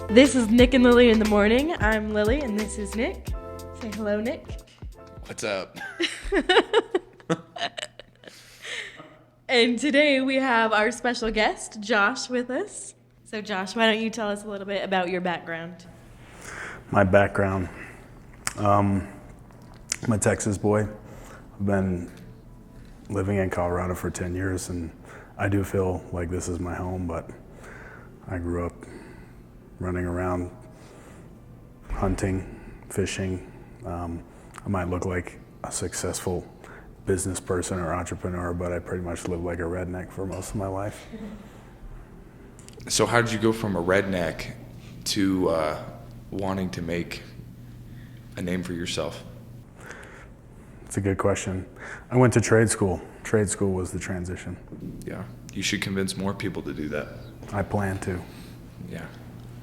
This is Nick and Lily in the morning. I'm Lily and this is Nick. Say hello, Nick. What's up? And today we have our special guest, Josh, with us. So Josh, why don't you tell us a little bit about your background? My background. I'm a Texas boy. I've been living in Colorado for 10 years and I do feel like this is my home, but I grew up running around, hunting, fishing. I might look like a successful business person or entrepreneur, but I pretty much lived like a redneck for most of my life. So how did you go from a redneck to wanting to make a name for yourself? It's a good question. I went to trade school. Trade school was the transition. Yeah, you should convince more people to do that. I plan to. Yeah.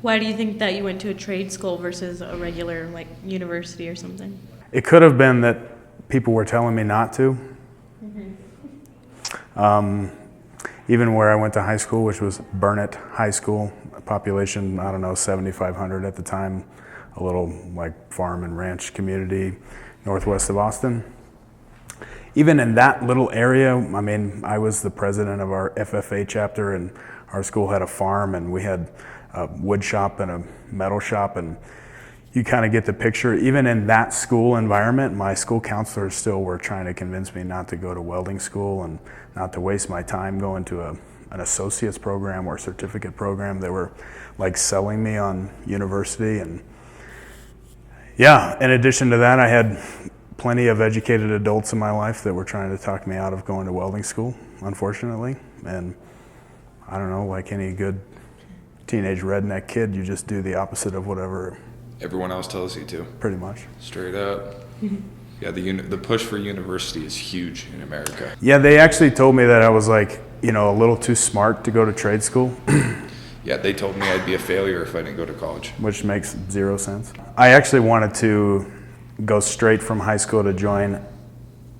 Why do you think that you went to a trade school versus a regular university or something? It could have been that people were telling me not to. Even where I went to high school, which was Burnett High School, a population, 7,500 at the time, a little farm and ranch community northwest of Austin. Even in that little area, I was the president of our FFA chapter, and our school had a farm, and we had a wood shop and a metal shop, and you kind of get the picture. Even in that school environment, my school counselors still were trying to convince me not to go to welding school and not to waste my time going to an associate's program or certificate program. They were selling me on university. And yeah, in addition to that, I had plenty of educated adults in my life that were trying to talk me out of going to welding school, unfortunately. And I don't know, like any good teenage redneck kid, you just do the opposite of whatever Everyone else tells you to. Pretty much. Straight up. Yeah, the push for university is huge in America. Yeah, they actually told me that I was a little too smart to go to trade school. Yeah, they told me I'd be a failure if I didn't go to college. Which makes zero sense. I actually wanted to go straight from high school to join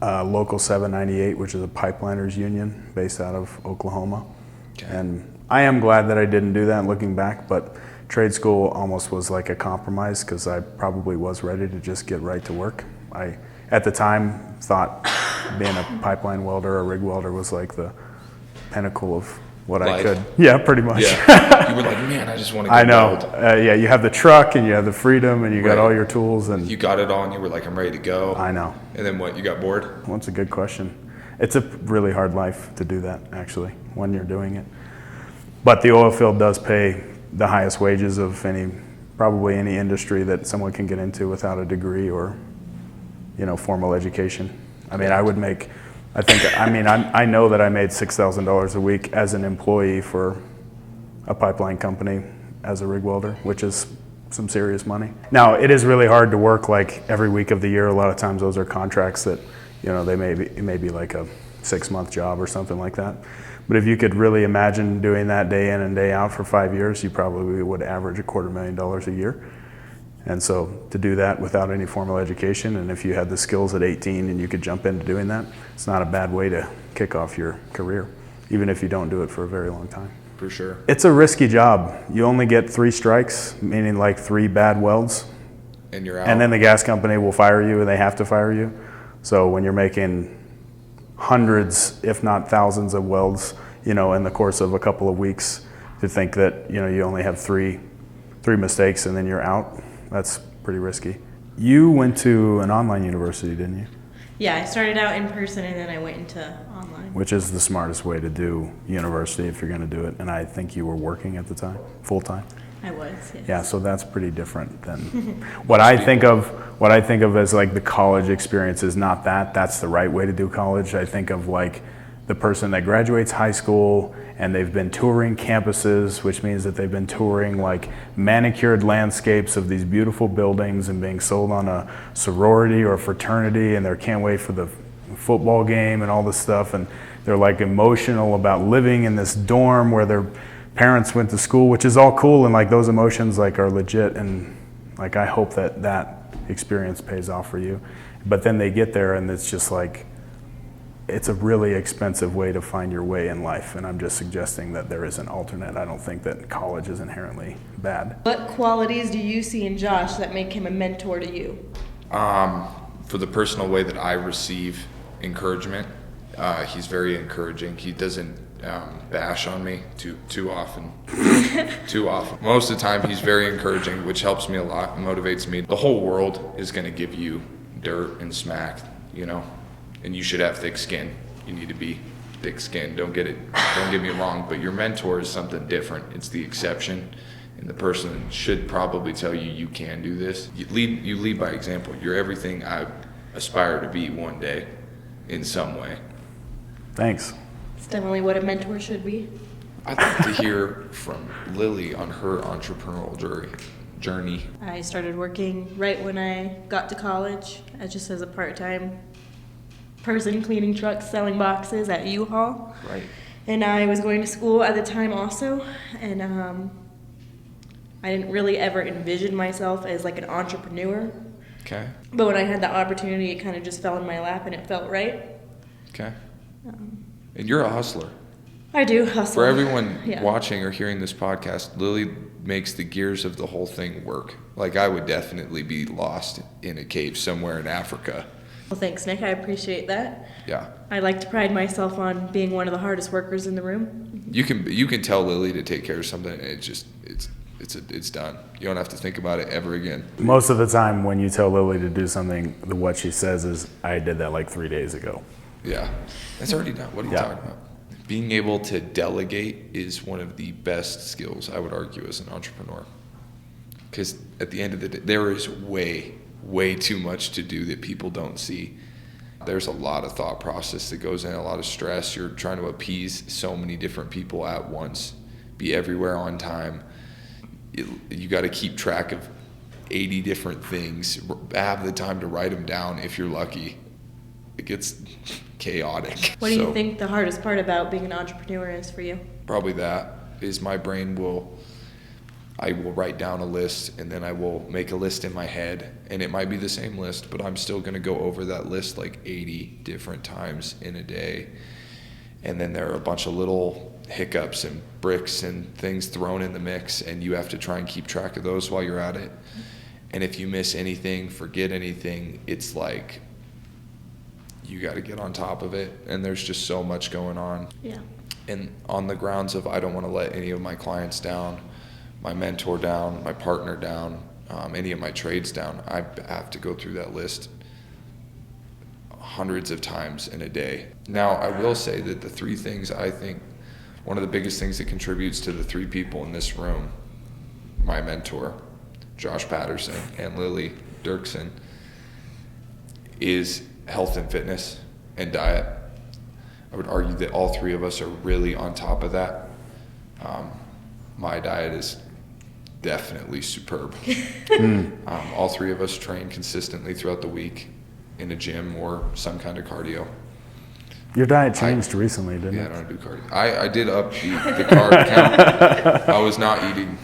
Local 798, which is a pipeliners union based out of Oklahoma. Okay. And I am glad that I didn't do that looking back, but trade school almost was like a compromise because I probably was ready to just get right to work. I, at the time, thought being a pipeline welder or rig welder was like the pinnacle of what I could. Yeah, pretty much. Yeah. You were like, man, I just want to get I know. weld. Yeah, you have the truck and you have the freedom and you got all your tools. And you got it all and you were like, I'm ready to go. I know. And then what, you got bored? Well, that's a good question. It's a really hard life to do that, actually, when you're doing it. But the oil field does pay the highest wages of probably any industry that someone can get into without a degree or, formal education. I know that I made $6,000 a week as an employee for a pipeline company as a rig welder, which is some serious money. Now, it is really hard to work every week of the year. A lot of times those are contracts that, it may be like a 6-month job or something like that. But if you could really imagine doing that day in and day out for 5 years, you probably would average $250,000 a year. And so to do that without any formal education, and if you had the skills at 18 and you could jump into doing that, it's not a bad way to kick off your career, even if you don't do it for a very long time. For sure. It's a risky job. You only get 3 strikes, meaning 3 bad welds. And you're out. And then the gas company will fire you and they have to fire you. So when you're making hundreds, if not thousands of welds, in the course of a couple of weeks, to think that, you only have three mistakes and then you're out, that's pretty risky. You went to an online university, didn't you? Yeah, I started out in person and then I went into online. Which is the smartest way to do university if you're going to do it. And I think you were working at the time, full time. I was, yes. Yeah, so that's pretty different than what I think of. What I think of as the college experience is not that. That's the right way to do college. I think of the person that graduates high school and they've been touring campuses, which means that they've been touring manicured landscapes of these beautiful buildings and being sold on a sorority or fraternity, and they can't wait for the football game and all this stuff, and they're emotional about living in this dorm where their parents went to school, which is all cool, and those emotions are legit, and I hope that experience pays off for you. But then they get there and it's just it's a really expensive way to find your way in life, and I'm just suggesting that there is an alternate. I don't think that college is inherently bad. What qualities do you see in Josh that make him a mentor to you? For the personal way that I receive encouragement, he's very encouraging. He doesn't bash on me too often. Too often. Most of the time, he's very encouraging, which helps me a lot, motivates me. The whole world is going to give you dirt and smack, and you should have thick skin. You need to be thick-skinned. Don't get me wrong, but your mentor is something different. It's the exception, and the person should probably tell you you can do this. You lead by example. You're everything I aspire to be one day, in some way. Thanks. It's definitely what a mentor should be. I'd like to hear from Lili on her entrepreneurial journey. I started working right when I got to college, just as a part-time person cleaning trucks, selling boxes at U-Haul. Right. And I was going to school at the time also, and I didn't really ever envision myself as like an entrepreneur. Okay. But when I had the opportunity, it kind of just fell in my lap and it felt right. Okay. And you're a hustler. I do hustle. For everyone Yeah. watching or hearing this podcast, Lili makes the gears of the whole thing work. Like, I would definitely be lost in a cave somewhere in Africa. Well, thanks, Nick. I appreciate that. Yeah. I like to pride myself on being one of the hardest workers in the room. You can tell Lili to take care of something, and it's done. You don't have to think about it ever again. Most of the time when you tell Lili to do something, what she says is, I did that like 3 days ago. Yeah. It's already done. What are you Yeah. talking about? Being able to delegate is one of the best skills, I would argue, as an entrepreneur. Because at the end of the day, there is way too much to do that people don't see. There's a lot of thought process that goes in, a lot of stress. You're trying to appease so many different people at once, be everywhere on time. You got to keep track of 80 different things, have the time to write them down if you're lucky. It gets chaotic. What do you think the hardest part about being an entrepreneur is for you? Probably that is my brain I will write down a list, and then I will make a list in my head, and it might be the same list, but I'm still going to go over that list like 80 different times in a day. And then there are a bunch of little hiccups and bricks and things thrown in the mix, and you have to try and keep track of those while you're at it. And if you miss anything, forget anything, it's like you got to get on top of it, and there's just so much going on. Yeah. And on the grounds of I don't want to let any of my clients down, my mentor down, my partner down, any of my trades down, I have to go through that list hundreds of times in a day. Now, I will say that the three things I think, one of the biggest things that contributes to the three people in this room, my mentor, Josh Patterson, and Lili Dirksen, is health and fitness and diet. I would argue that all three of us are really on top of that. My diet is definitely superb. All three of us train consistently throughout the week in a gym or some kind of cardio. Your diet changed recently, didn't Yeah, it? I don't do cardio. I did up the carb count. I was not eating.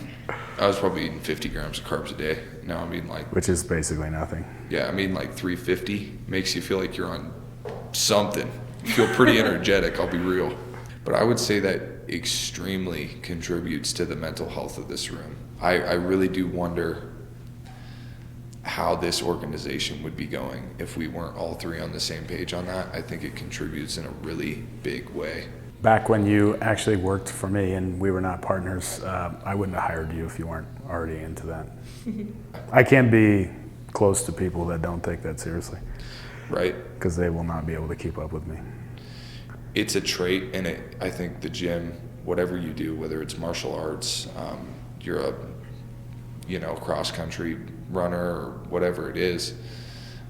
I was probably eating 50 grams of carbs a day. Now I'm eating like, Which is basically nothing. yeah, I'm eating like 350. Makes you feel like you're on something. You feel pretty energetic, I'll be real. But I would say that extremely contributes to the mental health of this room. I really do wonder how this organization would be going if we weren't all three on the same page on that. I think it contributes in a really big way. Back when you actually worked for me and we were not partners, I wouldn't have hired you if you weren't already into that. I can't be close to people that don't take that seriously. Right? Because they will not be able to keep up with me. It's a trait, and I think the gym, whatever you do, whether it's martial arts, you're a cross-country runner or whatever it is,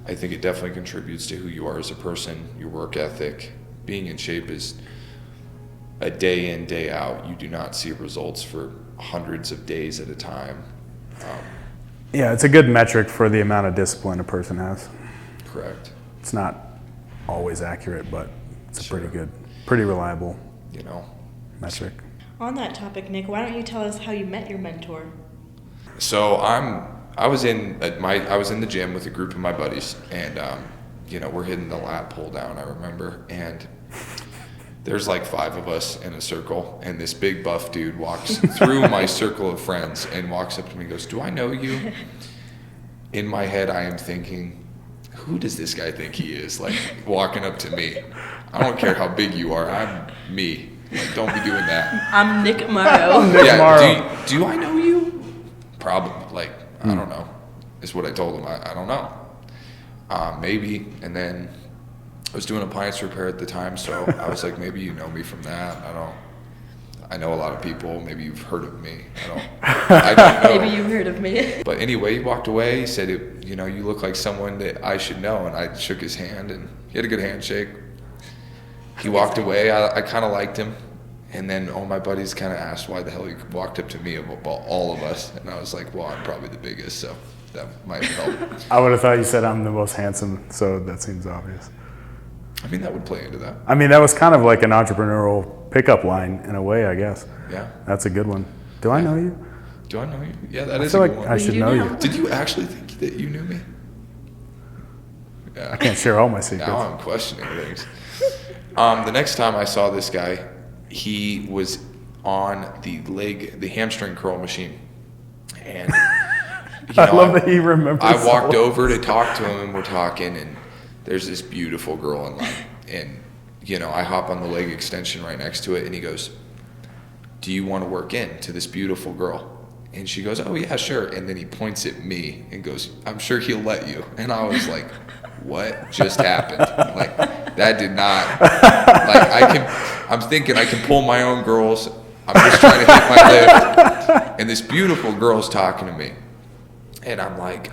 I think it definitely contributes to who you are as a person, your work ethic. Being in shape is a day in, day out. You do not see results for hundreds of days at a time. Yeah, it's a good metric for the amount of discipline a person has. Correct. It's not always accurate, but it's a Sure. pretty reliable metric. On that topic, Nick, why don't you tell us how you met your mentor? So I was in the gym with a group of my buddies, and we're hitting the lat pull down, I remember, and there's like 5 of us in a circle, and this big buff dude walks through my circle of friends and walks up to me and goes, "Do I know you?" In my head, I am thinking, who does this guy think he is? Like, walking up to me. I don't care how big you are. I'm me. Like, don't be doing that. I'm Nick Morrow. Yeah, do I know you? Probably. Like, I don't know, is what I told him. I don't know. Maybe. And then I was doing appliance repair at the time, so I was like, maybe you know me from that. I know a lot of people. Maybe you've heard of me. I don't know. Maybe you've heard of me. But anyway, he walked away. He said, you look like someone that I should know. And I shook his hand, and he had a good handshake. He walked away. I kind of liked him. And then all my buddies kind of asked why the hell he walked up to me about all of us. And I was like, well, I'm probably the biggest, so that might help. I would have thought you said I'm the most handsome, so that seems obvious. I mean, that would play into that. I mean, that was kind of like an entrepreneurial pickup line in a way, I guess. Yeah. That's a good one. Do I know you? Do I know you? Yeah, that I is feel a like good I one. should You know know. you. Did you actually think that you knew me? Yeah. I can't share all my secrets. Now I'm questioning things. The next time I saw this guy, he was on the hamstring curl machine. And I love that he remembers. I walked over to talk to him, and we're talking, and there's this beautiful girl in line. And, I hop on the leg extension right next to it, and he goes, "Do you want to work in to this beautiful girl?" And she goes, "Oh, yeah, sure." And then he points at me and goes, "I'm sure he'll let you." And I was like, what just happened? Like, that did not, I'm thinking I can pull my own girls. I'm just trying to hit my lift. And this beautiful girl's talking to me. And I'm like,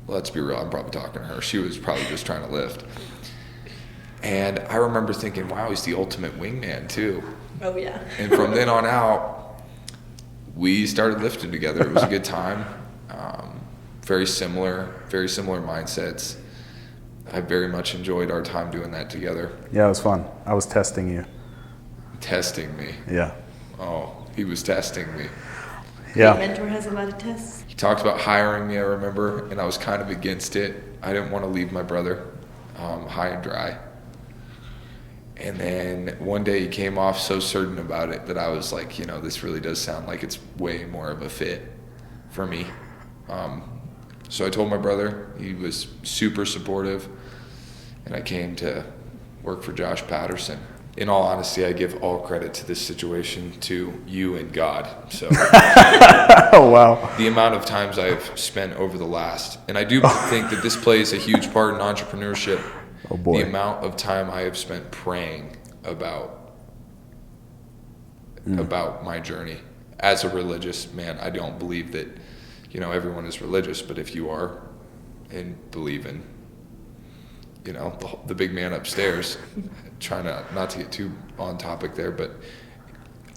let's be real, I'm probably talking to her. She was probably just trying to lift. And I remember thinking, wow, he's the ultimate wingman too. Oh, yeah. And from then on out, we started lifting together. It was a good time. Very similar mindsets. I very much enjoyed our time doing that together. Yeah, it was fun. I was testing you. Testing me. Yeah. Oh, he was testing me. Yeah. Your mentor has a lot of tests. He talked about hiring me, I remember, and I was kind of against it. I didn't want to leave my brother high and dry. And then one day he came off so certain about it that I was like, this really does sound like it's way more of a fit for me. So I told my brother. He was super supportive, and I came to work for Josh Patterson. In all honesty, I give all credit to this situation to you and God. So Oh, wow. the amount of times I've spent over the last, and I do think that this plays a huge part in entrepreneurship. Oh, boy. The amount of time I have spent praying about my journey. As a religious man, I don't believe that, everyone is religious, but if you are and believe in, the big man upstairs, trying not to get too on topic there, but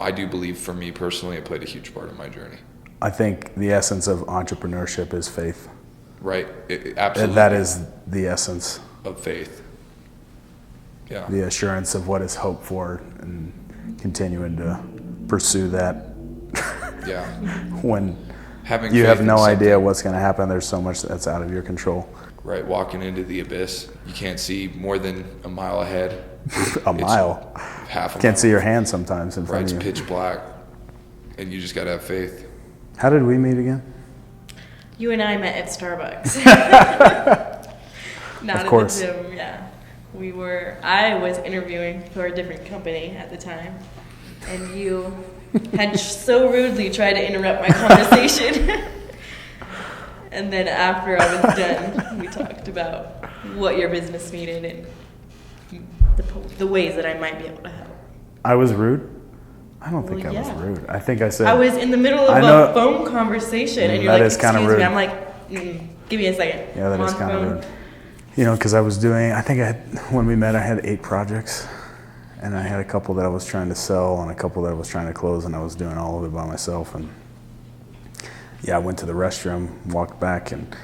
I do believe for me personally, it played a huge part of my journey. I think the essence of entrepreneurship is faith. Right? Absolutely. That is the essence. Of faith. Yeah. The assurance of what is hoped for and continuing to pursue that. Yeah. When Having you faith have in no something. idea what's going to happen, there's so much that's out of your control. Right, walking into the abyss, you can't see more than a mile ahead. A mile. Half a Can't mile. see your hand sometimes in Right, front it's of you. pitch black, and you just gotta have faith. How did we meet again? You and I met at Starbucks. Not Of course. at the gym, yeah. I was interviewing for a different company at the time, and you had so rudely tried to interrupt my conversation. And then after I was done, we talked about what your business needed and the ways that I might be able to help. I was rude? I don't think Well, I was yeah. rude. I think I said... I was in the middle I of know- a phone conversation, and you're That like, is kinda excuse me. rude. I'm like, give me a second. Yeah, that I'm is on kind the of phone. rude. Because I was doing, when we met, I had 8 projects. And I had a couple that I was trying to sell and a couple that I was trying to close, and I was doing all of it by myself. And yeah, I went to the restroom, walked back, and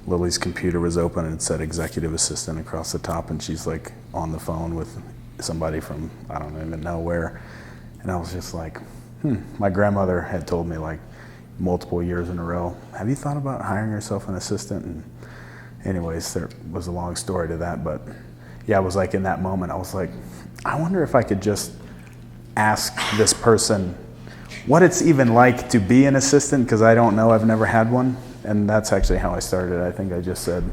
Lily's computer was open and it said executive assistant across the top, and she's like on the phone with somebody from I don't even know where. And I was just like, My grandmother had told me like multiple years in a row, have you thought about hiring yourself an assistant? And anyways, there was a long story to that, but yeah, it was like in that moment, I was like, I wonder if I could just ask this person what it's even like to be an assistant, because I don't know, I've never had one. And that's actually how I started. I think I just said,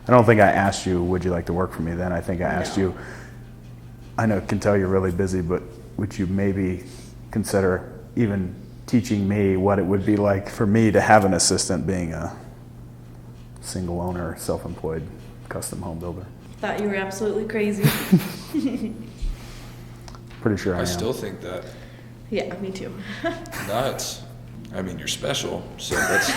I don't think I asked you, would you like to work for me then? I think I asked you, I know, can tell you're really busy, but would you maybe consider even teaching me what it would be like for me to have an assistant being a single owner, self-employed custom home builder? Thought you were absolutely crazy. Pretty sure I am. I still think that. Yeah, me too. Nuts. I mean, you're special, so that's.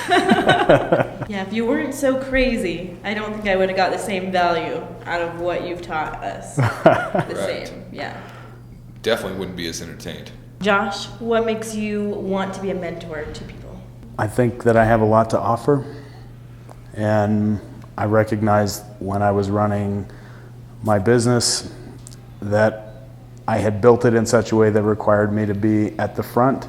Yeah, if you weren't so crazy, I don't think I would have got the same value out of what you've taught us. The same, yeah. Definitely wouldn't be as entertained. Josh, what makes you want to be a mentor to people? I think that I have a lot to offer, and I recognized when I was running my business that I had built it in such a way that required me to be at the front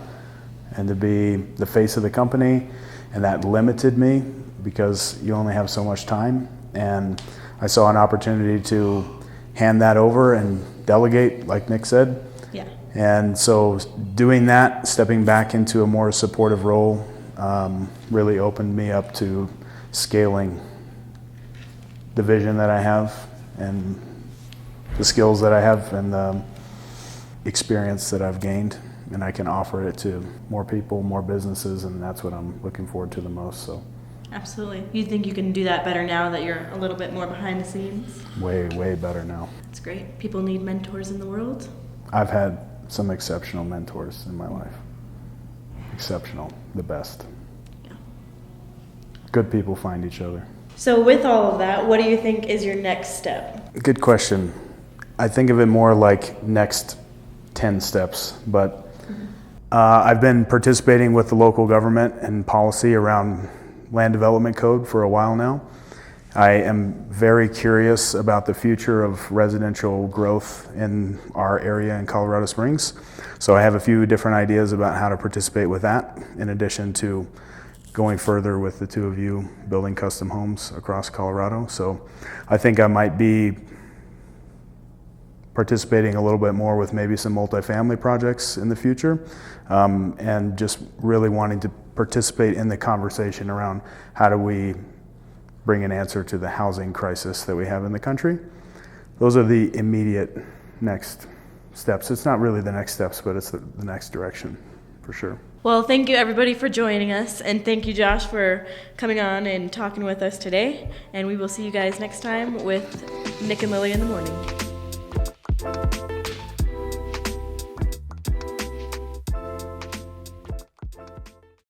and to be the face of the company, and that limited me because you only have so much time. And I saw an opportunity to hand that over and delegate, like Nick said. Yeah. And so doing that, stepping back into a more supportive role, really opened me up to scaling the vision that I have and the skills that I have and the experience that I've gained, and I can offer it to more people, more businesses, and that's what I'm looking forward to the most. So Absolutely. You think you can do that better now that you're a little bit more behind the scenes? way better now. That's great. People need mentors in the world. I've had some exceptional mentors in my life. Exceptional, the best. Yeah. Good people find each other. So with all of that, what do you think is your next step? Good question. I think of it more like next 10 steps, but I've been participating with the local government and policy around land development code for a while now. I am very curious about the future of residential growth in our area in Colorado Springs. So I have a few different ideas about how to participate with that, in addition to going further with the two of you building custom homes across Colorado. So I think I might be participating a little bit more with maybe some multifamily projects in the future, and just really wanting to participate in the conversation around how do we bring an answer to the housing crisis that we have in the country. Those are the immediate next steps. It's not really the next steps, but it's the next direction for sure. Well, thank you everybody for joining us, and thank you Josh for coming on and talking with us today, and we will see you guys next time with Nick and Lili in the morning.